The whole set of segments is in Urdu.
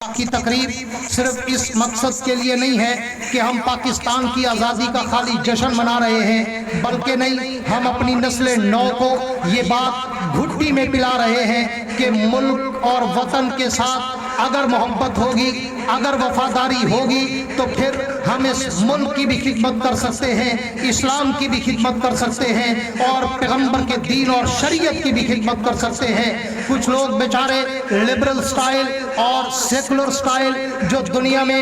کی تقریب صرف اس مقصد کے لیے نہیں ہے کہ ہم پاکستان کی آزادی کا خالی جشن منا رہے ہیں، بلکہ نہیں، ہم اپنی نسل نو کو یہ بات گھٹی میں پلا رہے ہیں کہ ملک اور وطن کے ساتھ اگر محبت ہوگی، اگر وفاداری ہوگی تو پھر ہم اس ملک کی بھی خدمت کر سکتے ہیں، اسلام کی بھی خدمت کر سکتے ہیں اور پیغمبر کے دین اور شریعت کی بھی خدمت کر سکتے ہیں۔ کچھ لوگ بیچارے لبرل سٹائل اور سیکولر سٹائل جو دنیا میں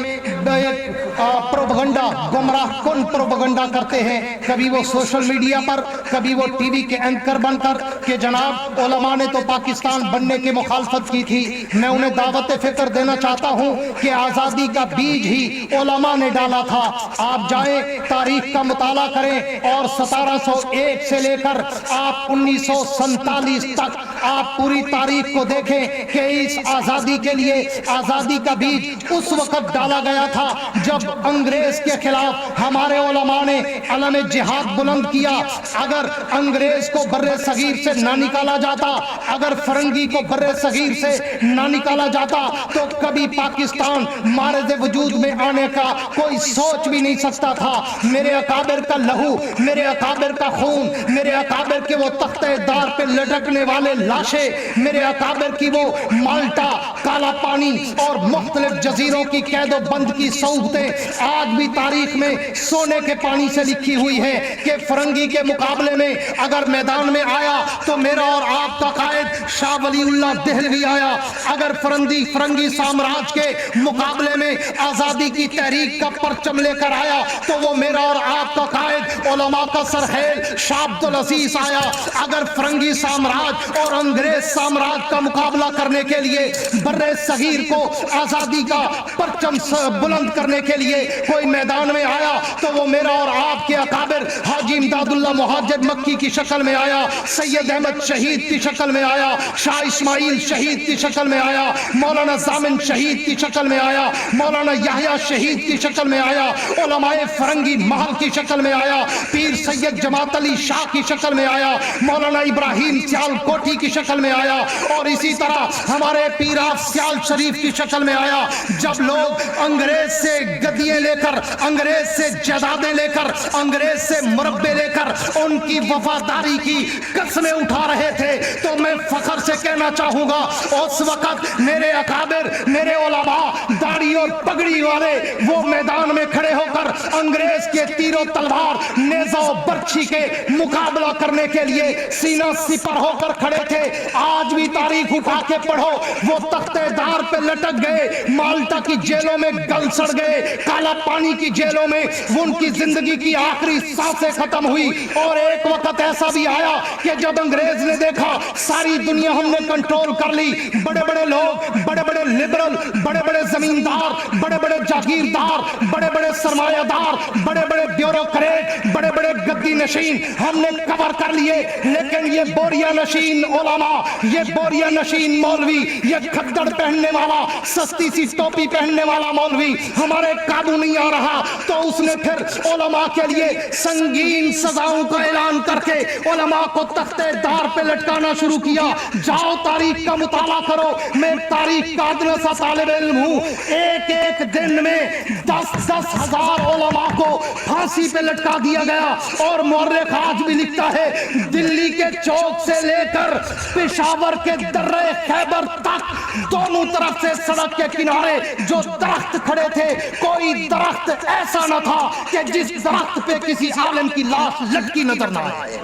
پروپیگنڈا، گمراہ کن پروپیگنڈا کرتے ہیں، کبھی وہ سوشل میڈیا پر، کبھی وہ ٹی وی کے اینکر بن کر کہ جناب علماء نے تو پاکستان بننے کی مخالفت کی تھی۔ میں انہیں دعوت فکر دینا چاہتا ہوں کہ آزادی کا بیج ہی علماء نے ڈالا تھا۔ آپ جائیں، تاریخ کا مطالعہ کریں اور 1701 سے لے کر آپ 1947 تک آپ پوری تاریخ کو دیکھیں کہ اس آزادی کے لیے آزادی کا بیج اس وقت ڈالا گیا تھا جب انگریز کے خلاف ہمارے علماء نے علم جہاد بلند کیا۔ اگر انگریز کو بر صغیر سے نہ نکالا جاتا، اگر فرنگی کو بر صغیر سے نہ نکالا جاتا تو کبھی پاکستان مارد وجود میں آنے کا کوئی سوچ بھی نہیں سکتا تھا۔ میرے اکابر کا لہو، میرے اکابر کا خون، میرے اکابر کے وہ تختہ دار پہ لٹکنے والے لاشیں، میرے اکابر کی وہ مالٹا، کالا پانی اور مختلف جزیروں کی قید و بند کی صحبتیں آج بھی تاریخ میں سونے کے پانی سے لکھی ہوئی ہے کہ فرنگی کے مقابلے میں اگر میدان میں آیا تو میرا اور آپ کا قائد شاہ ولی اللہ دہلوی آیا۔ اگر فرنگی سامراج کے مقابلے میں آزادی کی تحریک کا پرچم لے کر آیا تو وہ میرا اور آپ کا قائد علماء کا سرحیل شاہ عبدالعزیز آیا۔ اگر فرنگی سامراج اور انگریز سامراج کا مقابلہ کرنے کے لیے بر صغیر کو آزادی کا پرچم بلند کرنے کے لیے کوئی میدان میں آیا تو وہ میرا اور آپ کے اکابر حاجی امداد اللہ مہاجر مکی کی شکل میں آیا، سید احمد شہید کی شکل میں آیا، شاہ اسماعیل شہید کی شکل میں آیا، مولانا زامن شہید کی شکل میں آیا، مولانا یحییٰ شہید کی شکل میں آیا، علماء فرنگی محل کی شکل میں آیا، پیر سید جماعت علی شاہ کی شکل میں آیا، مولانا ابراہیم سیال کوٹھی کی شکل میں آیا، اور اسی طرح ہمارے پیر سیال شریف کی شکل میں آیا۔ جب لوگ انگریز سے گدیاں لے کر، انگریز سے جائیدادیں لے کر، انگریز سے مربے لے کر ان کی وفاداری کی قسمیں اٹھا رہے تھے تو میں فخر سے کہنا چاہوں گا اس وقت میرے اکابر، میرے علماء داڑھی اور پگڑی والے وہ میدان میں کھڑے ہو کر انگریز کے تیر و تلوار، نیزہ و برچھی کے مقابلہ کرنے کے لیے سینہ سپر ہو کر کھڑے تھے۔ آج بھی تاریخ اٹھا کے پڑھو، وہ تختہ دار پہ لٹک گئے، مالٹا کی جیلوں میں گل سڑ گئے، کالا پانی کی جیلوں میں وہ ان کی زندگی کی آخری سانسیں ختم ہوئی۔ اور ایک وقت ایسا بھی آیا کہ جب انگریز نے دیکھا ساری دنیا ہم نے کنٹرول کر لی، بڑے بڑے لوگ، بڑے بڑے لبرل، بڑے بڑے زمیندار، بڑے بڑے جاگیردار، بڑے بڑے سرمایہ دار، بڑے بڑے بیوروکریٹ، بڑے بڑے گدی نشین ہم نے کور کر لیے، لیکن یہ بوریا نشین علماء، یہ بوریا نشین مولوی، یہ کھدڑ پہننے والا، سستی سی ٹوپی پہننے والا مولوی ہمارے قابو نہیں آ رہا، تو اس نے پھر علماء کے لیے سنگین سزاؤں کا اعلان کر کے علماء کو تختہ دار پہ لٹکانا شروع کیا۔ جاؤ تاریخ کا مطالعہ کرو، میں تاریخ کا ادنا سا طالب علم ہوں۔ ایک ایک دن میں 10,000 علماء کو پھانسی پہ لٹکا دیا گیا، اور مورخ آج بھی لکھتا ہے دلی کے چوک سے لے کر پشاور کے درہ خیبر تک دونوں طرف سے سڑک کے کنارے جو درخت کھڑے تھے، کوئی درخت ایسا نہ تھا کہ جس درخت پہ کسی عالم کی لاش لٹکی نظر نہ آئے۔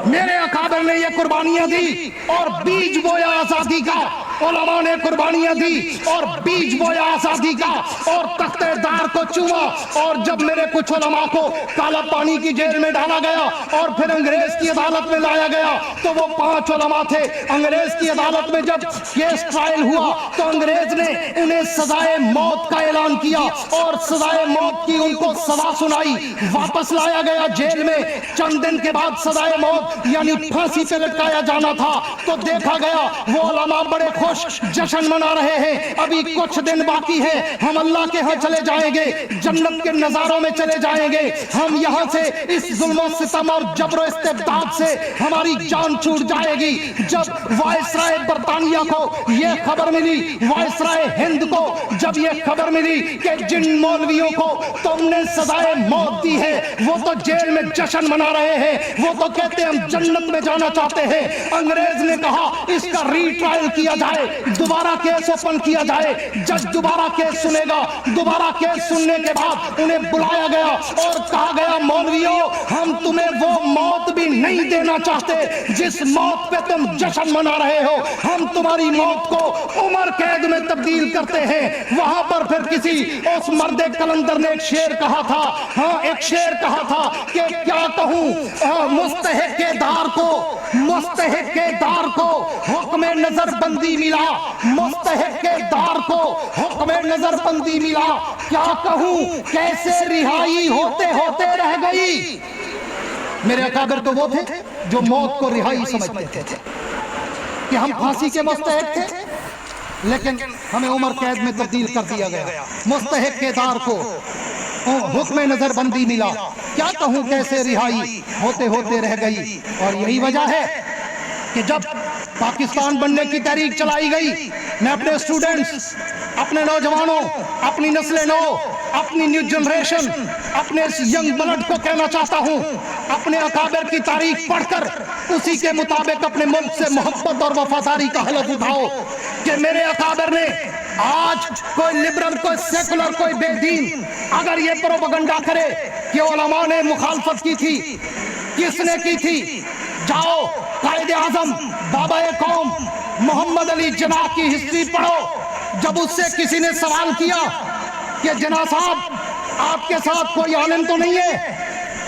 میرے اکابر نے یہ قربانیاں دی اور بیج بویا آزادی کا، علماء نے قربانیاں دی اور بیج بویا آزادی کا، اور تختہ دار کو چوما، اور جب میرے کچھ علماء کو کالا پانی کی جیل میں ڈالا گیا اور پھر انگریز کی عدالت میں لایا گیا تو وہ 5 علماء تھے۔ انگریز کی عدالت میں جب کیس ٹرائل ہوا تو انگریز نے انہیں سزائے موت کا اعلان کیا اور سزائے موت کی ان کو سزا سنائی، واپس لایا گیا جیل میں۔ چند دن کے بعد سزائے موت یعنی پھانسی پہ لٹکایا جانا تھا تو دیکھا گیا وہ علماء بڑے خوش جشن منا رہے ہیں. ابھی کچھ دن باقی ہے, ہم اللہ کے ہاں چلے جائیں گے, جنت کے نظاروں میں چلے جائیں گے. ہم یہاں سے اس ظلم و ستم اور جبر و استبداد سے ہماری جان چھوٹ جائے گی. جب وائسرائے برطانیہ کو یہ خبر ملی, وائسرائے ہند کو جب یہ خبر ملی کہ جن مولویوں کو تم نے سزائے موت دی ہے وہ تو جیل میں جشن منا رہے ہیں, وہ تو کہتے ہیں ہم جنت میں جانا چاہتے ہیں. انگریز نے کہا اس کا ری ٹرائل کیا جائے, دوبارہ کیس اوپن کیا جائے. جج دوبارہ کیس سنے گا. دوبارہ کیس سننے کے بعد انہیں بلایا گیا اور کہا گیا مولویوں ہم تمہیں وہ موت بھی نہیں دینا چاہتے جس موت پہ تم جشن منا رہے ہو. ہم تمہاری موت کو عمر قید میں تبدیل کرتے ہیں. وہاں پر پھر کسی اس مرد کلندر نے ایک شعر کہا تھا, ہاں ایک شعر کہا تھا کہ کیا کہوں مستحق دار کو, مستحق دار کو حکم نظر بندی ملا, مستحق دار کو حکم نظر بندی ملا. کیا کہوں کیسے رہائی ہوتے ہوتے رہ گئی. میرے اکابر تو وہ تھے جو موت کو رہائی سمجھتے تھے کہ ہم پھانسی کے مستحق تھے, لیکن ہمیں عمر قید میں تبدیل کر دیا گیا. مستحق دار کو حکم نظر بندی ملا, کیا کہوں کیسے رہائی ہوتے ہوتے رہ گئی. اور یہی وجہ ہے کہ جب پاکستان بننے کی تحریک چلائی گئی, میں اپنے اسٹوڈنٹس, اپنے نوجوانوں, اپنی نسل نو, اپنی نیو جنریشن, اپنے اس ینگ بلڈ کو کہنا چاہتا ہوں, اپنے اکابر کی تاریخ پڑھ کر اسی کے مطابق اپنے ملک سے محبت اور وفاداری کا حلف اٹھاؤ کہ میرے اکابر نے آج کوئی لبرل, کوئی سیکولر, کوئی بے دین اگر یہ پروپیگنڈا کرے کہ علماء نے مخالفت کی تھی, کس نے کی تھی, جاؤ قائد اعظم بابا قوم محمد علی جناح کی ہسٹری پڑھو. جب اس سے کسی نے سوال کیا کہ جناح صاحب آپ کے ساتھ کوئی عالم تو نہیں ہے,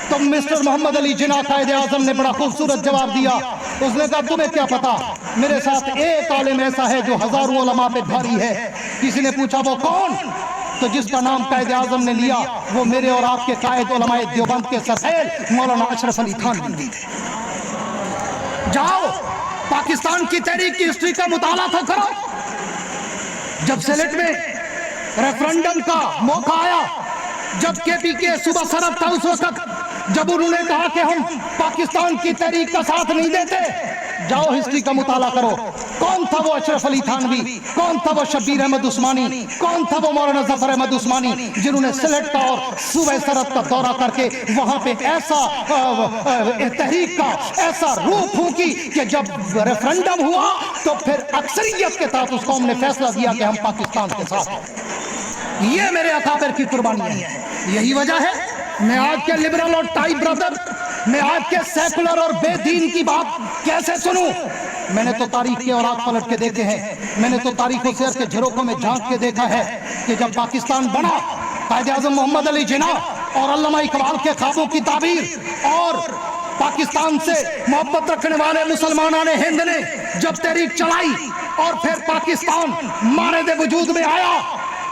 تو مسٹر محمد علی جناح قائد اعظم نے بڑا خوبصورت جواب دیا. اس نے کہا تمہیں کیا پتا, میرے ساتھ ایک عالم ایسا ہے جو ہزاروں علماء پہ بھاری ہے. کسی نے پوچھا وہ کون, تو جس کا نام قائد اعظم نے لیا وہ میرے اور آپ کے قائد علماء دیوبند کے سرسید مولانا اشرف علی تھانوی تھے. جاؤ پاکستان کی تحریک کی ہسٹری کا مطالعہ تو کرو. جب سینٹ میں ریفرنڈم کا موقع آیا, جب کے پی کے صوبہ صدر تھا اس وقت, جب انہوں نے کہا کہ ہم پاکستان کی تحریک کا ساتھ نہیں دیتے, جاؤ ہسٹری کا مطالعہ کرو. کون تھا وہ اشرف علی تھانوی, کون تھا وہ شبیر احمد عثمانی, کون تھا وہ مولانا ظفر احمد عثمانی, جنہوں نے سلیٹ کا اور صوبہ سرحد کا دورہ کر کے وہاں پہ ایسا تحریک کا ایسا روح پھونکی کہ جب ریفرنڈم ہوا تو پھر اکثریت کے ساتھ اس قوم نے فیصلہ دیا کہ ہم پاکستان کے ساتھ ہیں. یہ میرے اکابر کی قربانی ہے. یہی وجہ ہے میں آج کے لبرل اور ٹائی برادر, میں آج کے سیکولر اور بے دین کی بات کیسے سنوں. میں نے تو تاریخ کے اوراق پلٹ کے دیکھے ہیں, میں نے تو تاریخ و سیر کے جھروکوں میں جھانک کے دیکھا ہے کہ جب پاکستان بنا, قائد اعظم محمد علی جناح اور علامہ اقبال کے خوابوں کی تعبیر اور پاکستان سے محبت رکھنے والے مسلمانان ہند نے جب تحریک چلائی اور پھر پاکستان مانند وجود میں آیا,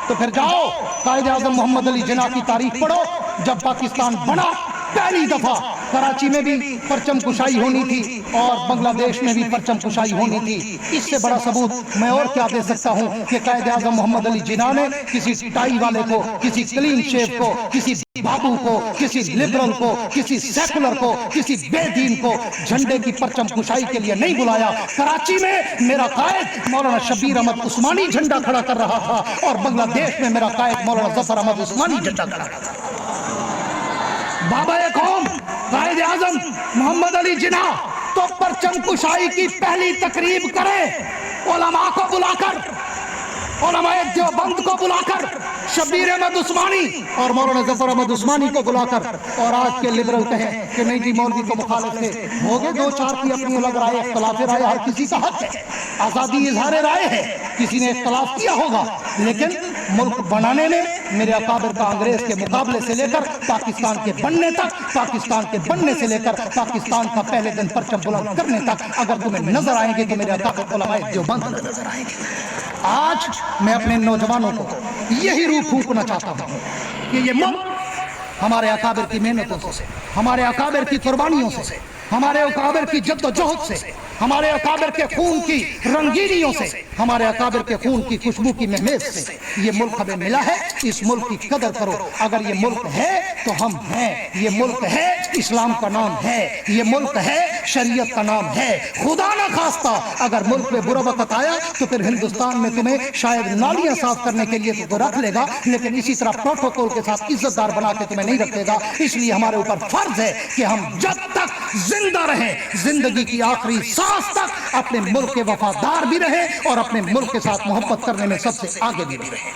تو پھر جاؤ قائد اعظم محمد علی جناح کی تاریخ پڑھو. جب پاکستان بنا پہلی دفعہ کراچی میں بھی پرچم کشائی ہونی تھی اور بنگلہ دیش میں بھی پرچم کشائی ہونی تھی. اس سے بڑا ثبوت میں اور کیا دے سکتا ہوں کہ قائد اعظم محمد علی جناح نے کسی ٹائی والے کو, کسی کلین شیو کو, کسی بابو کو, کسی لبرل کو, کسی سیکولر کو, کسی بے دین کو جھنڈے کی پرچم کشائی کے لیے نہیں بلایا. کراچی میں میرا قائد مولانا شبیر احمد عثمانی جھنڈا کھڑا کر رہا تھا اور بنگلہ دیش میں میرا قائد مولانا ظفر احمد عثمانی جھنڈا کھڑا کر رہا تھا. بابا قوم قائد اعظم محمد علی جناح تو پرچم کشائی کی پہلی تقریب کرے, علماء کو بلا کر, علماء دیوبند کو بلا کر, شبیر احمد عثمانی اور مولانا ظفر احمد عثمانی کو بلا کر, اور آج کے لبرل کہیں کہ نہیں جی مولوی کو مخالف تھے. ہو گئے دو چار کی اپنی الگ رائے, اختلاف رائے ہر کسی کا حق ہے, آزادی اظہار رائے ہے, کسی نے اختلاف کیا ہوگا, لیکن ملک بنانے میں میرے اکابر کا انگریز کے مقابلے سے لے کر پاکستان کے بننے تک, پاکستان کے بننے سے لے کر پاکستان کا پہلے دن پرچم بلند کرنے تک اگر تمہیں نظر آئیں گے تو میرے اکابر علماء دیوبند نظر آئیں گے. آج میں اپنے نوجوانوں کو یہی روح پھونکنا چاہتا ہوں کہ یہ ملک ہمارے اکابر کی محنتوں سے, ہمارے اکابر کی قربانیوں سے, ہمارے اکابر کی جدوجہد سے، ہمارے اکابر کے خون کی رنگینیوں سے، ہمارے اکابر کے خون کی خوشبو کی مہمیز سے یہ ملک ہمیں ملا ہے۔ اس ملک کی قدر کرو۔ اگر یہ ملک ہے تو ہم ہیں، یہ ملک ہے اسلام کا نام ہے، یہ ملک ہے شریعت کا نام ہے۔ خدا نہ خواستہ اگر ملک میں برا وقت آیا تو پھر ہندوستان میں تمہیں شاید نالیاں صاف کرنے کے لیے تو رکھ لے گا، لیکن اسی طرح پروٹوکول کے ساتھ عزت دار بنا کے تمہیں نہیں رکھے گا۔ اس لیے ہمارے اوپر فرض ہے کہ ہم جب تک زندہ رہیں، زندگی کی آخری سانس تک اپنے ملک کے وفادار بھی رہیں اور اپنے ملک کے ساتھ محبت کرنے میں سب سے آگے بھی رہیں۔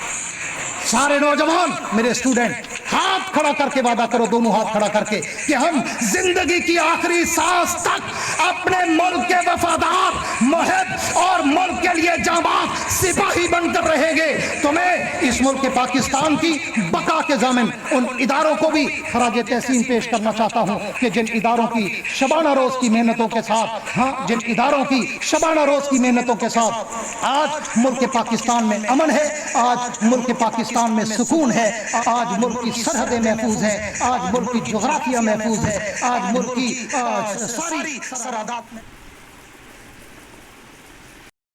سارے نوجوان میرے اسٹوڈنٹ ہاتھ کھڑا کر کے وعدہ کرو، دونوں ہاتھ کھڑا کر کے، کہ ہم زندگی کی آخری سانس تک اپنے ملک کے وفادار، محب اور ملک کے لیے جانباز سپاہی بن کر رہیں گے۔ تو میں اس ملک کے پاکستان کی بقا کے ضامن ان اداروں کو بھی خراج تحسین پیش کرنا چاہتا ہوں کہ جن اداروں کی شبانہ روز کی محنتوں کے ساتھ، جن اداروں کی شبانہ روز کی محنتوں کے ساتھ آج ملک پاکستان میں امن ہے، آج ملک پاکستان میں سکون ہے، آج ملک کی سرحدیں محفوظ ہیں، آج ملک کی جغرافیہ محفوظ ہے، آج ملک کی ساری سرحدات میں